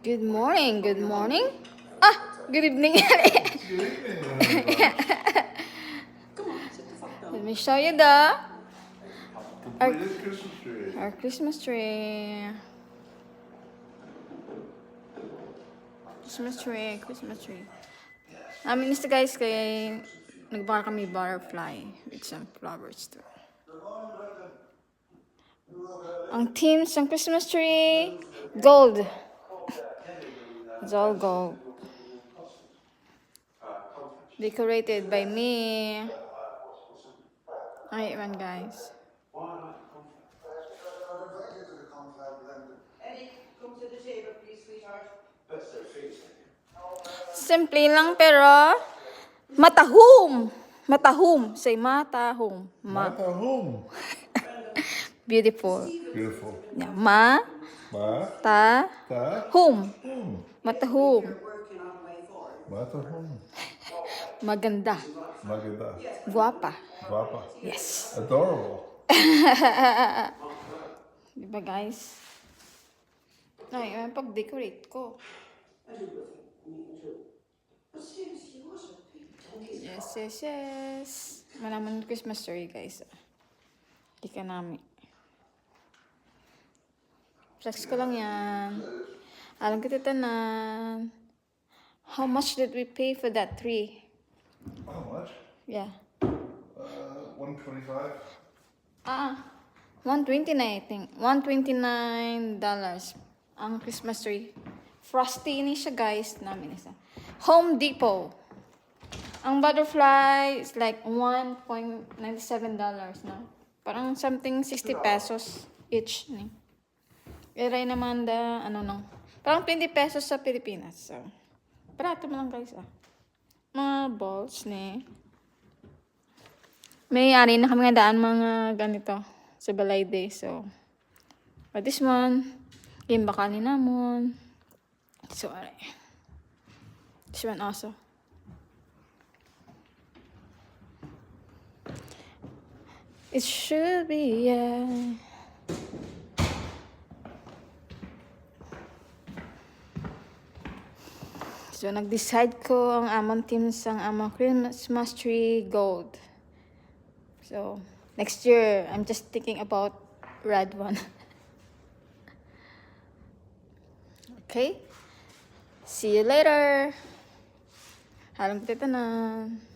Good morning, good morning. Good evening. Let me show you our Christmas tree. Christmas tree. Namin is guys kay nagbaka kami butterfly with some flowers too. Ang themes ng Christmas tree, gold. It's all gold. Decorated by me. Ay, man guys. Simple lang pero matahum. Matahum. Say matahum. Matahum. Beautiful. Beautiful. Yeah. Ta. Hum. Hum. Matahum. Matahum. Maganda. Maganda. Guwapa. Guapa. Yes. Adorable. Diba guys? Ay, pag-decorate ko. Yes. Malaman Christmas tree guys. Hindi ka namin. Flex ko lang yan. Alam ko titanan. How much did we pay for that tree? How much? Yeah. $125. 129 I think. $129 ang Christmas tree. Frosty ni siya guys. Namin isa. Home Depot. Ang butterfly is like $1.97 no? Parang something 60 pesos each. Iray naman parang 20 pesos sa Pilipinas. So, barato mo lang guys Mga balls ni. May ari na kami nga daan mga ganito sa Balay Day. So, but this one, game bakali namon. So, ari. This one also. It should be, yeah. So, nag-decide ko ang among teams ang among Christmas tree gold. So, next year, I'm just thinking about red one. Okay? See you later. Halang titanan.